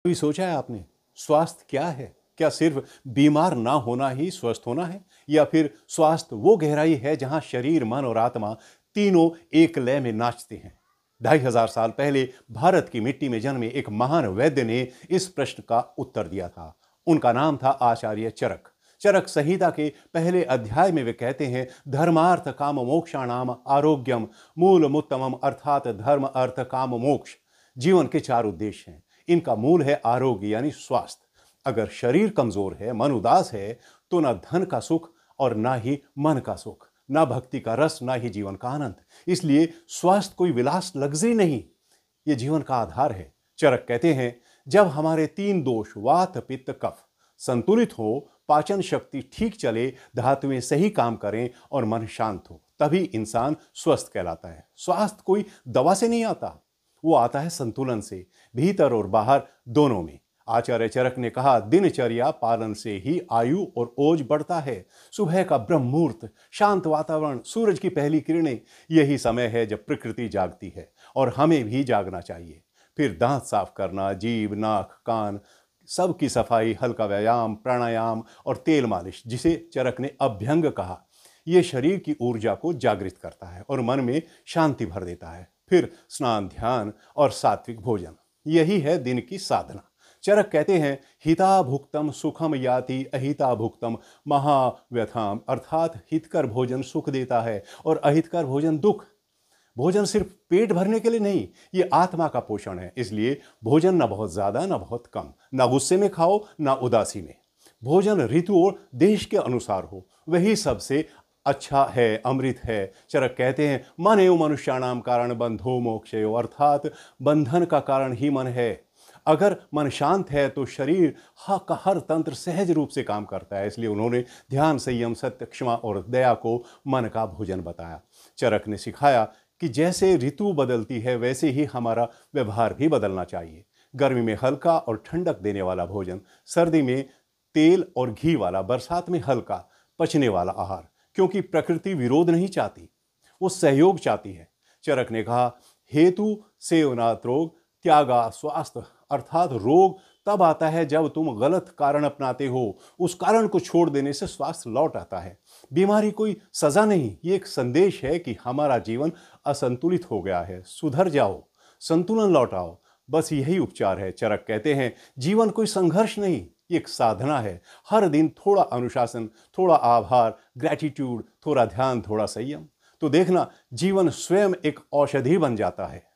कभी सोचा है आपने, स्वास्थ्य क्या है? क्या सिर्फ बीमार ना होना ही स्वस्थ होना है, या फिर स्वास्थ्य वो गहराई है जहां शरीर, मन और आत्मा तीनों एक लय में नाचते हैं? 2500 साल पहले भारत की मिट्टी में जन्मे एक महान वैद्य ने इस प्रश्न का उत्तर दिया था। उनका नाम था आचार्य चरक। चरक संहिता के पहले अध्याय में वे कहते हैं, धर्मार्थ काम मोक्षाणाम आरोग्यम मूलमुत्तमम, अर्थात धर्म अर्थ काम मोक्ष जीवन के 4 उद्देश्य हैं। इनका मूल है आरोग्य यानी स्वास्थ्य। अगर शरीर कमजोर है, मन उदास है, तो ना धन का सुख और ना ही मन का सुख, ना भक्ति का रस, ना ही जीवन का आनंद। इसलिए स्वास्थ्य कोई विलास लग्जरी नहीं, ये जीवन का आधार है। चरक कहते हैं, जब हमारे 3 दोष वात पित्त कफ संतुलित हो, पाचन शक्ति ठीक चले, धातुएं सही काम करें और मन शांत हो, तभी इंसान स्वस्थ कहलाता है। स्वास्थ्य कोई दवा से नहीं आता, वो आता है संतुलन से, भीतर और बाहर दोनों में। आचार्य चरक ने कहा, दिनचर्या पालन से ही आयु और ओज बढ़ता है। सुबह का ब्रह्म मुहूर्त, शांत वातावरण, सूरज की पहली किरणें, यही समय है जब प्रकृति जागती है और हमें भी जागना चाहिए। फिर दांत साफ करना, जीभ, नाक, कान सबकी सफाई, हल्का व्यायाम, प्राणायाम और तेल मालिश, जिसे चरक ने अभ्यंग कहा, यह शरीर की ऊर्जा को जागृत करता है और मन में शांति भर देता है। फिर स्नान, ध्यान और सात्विक भोजन, यही है दिन की साधना। चरक कहते हैं, हिता भुक्तम सुखम याति अहिता भुक्तम महाव्यथाम, अर्थात हितकर भोजन सुख देता है और अहितकर भोजन दुख। भोजन सिर्फ पेट भरने के लिए नहीं, ये आत्मा का पोषण है। इसलिए भोजन ना बहुत ज्यादा ना बहुत कम, ना गुस्से में खाओ ना उदासी में। भोजन ऋतु और देश के अनुसार हो, वही सबसे अच्छा है, अमृत है। चरक कहते हैं, मन एवं मनुष्याणाम कारण बंधो मोक्षयो, अर्थात बंधन का कारण ही मन है। अगर मन शांत है तो शरीर का हर तंत्र सहज रूप से काम करता है। इसलिए उन्होंने ध्यान, संयम, सत्य, क्षमा और दया को मन का भोजन बताया। चरक ने सिखाया कि जैसे ऋतु बदलती है, वैसे ही हमारा व्यवहार भी बदलना चाहिए। गर्मी में हल्का और ठंडक देने वाला भोजन, सर्दी में तेल और घी वाला, बरसात में हल्का पचने वाला आहार। क्योंकि प्रकृति विरोध नहीं चाहती, वो सहयोग चाहती है। चरक ने कहा, हेतु सेवनात् रोग त्यागा स्वास्थ्य, अर्थात रोग तब आता है जब तुम गलत कारण अपनाते हो। उस कारण को छोड़ देने से स्वास्थ्य लौट आता है। बीमारी कोई सजा नहीं, ये एक संदेश है कि हमारा जीवन असंतुलित हो गया है, सुधर जाओ, संतुलन लौटाओ। बस यही उपचार है। चरक कहते हैं, जीवन कोई संघर्ष नहीं, ये एक साधना है। हर दिन थोड़ा अनुशासन, थोड़ा आभार, ग्रैटिट्यूड, थोड़ा ध्यान, थोड़ा संयम, तो देखना जीवन स्वयं एक औषधि बन जाता है।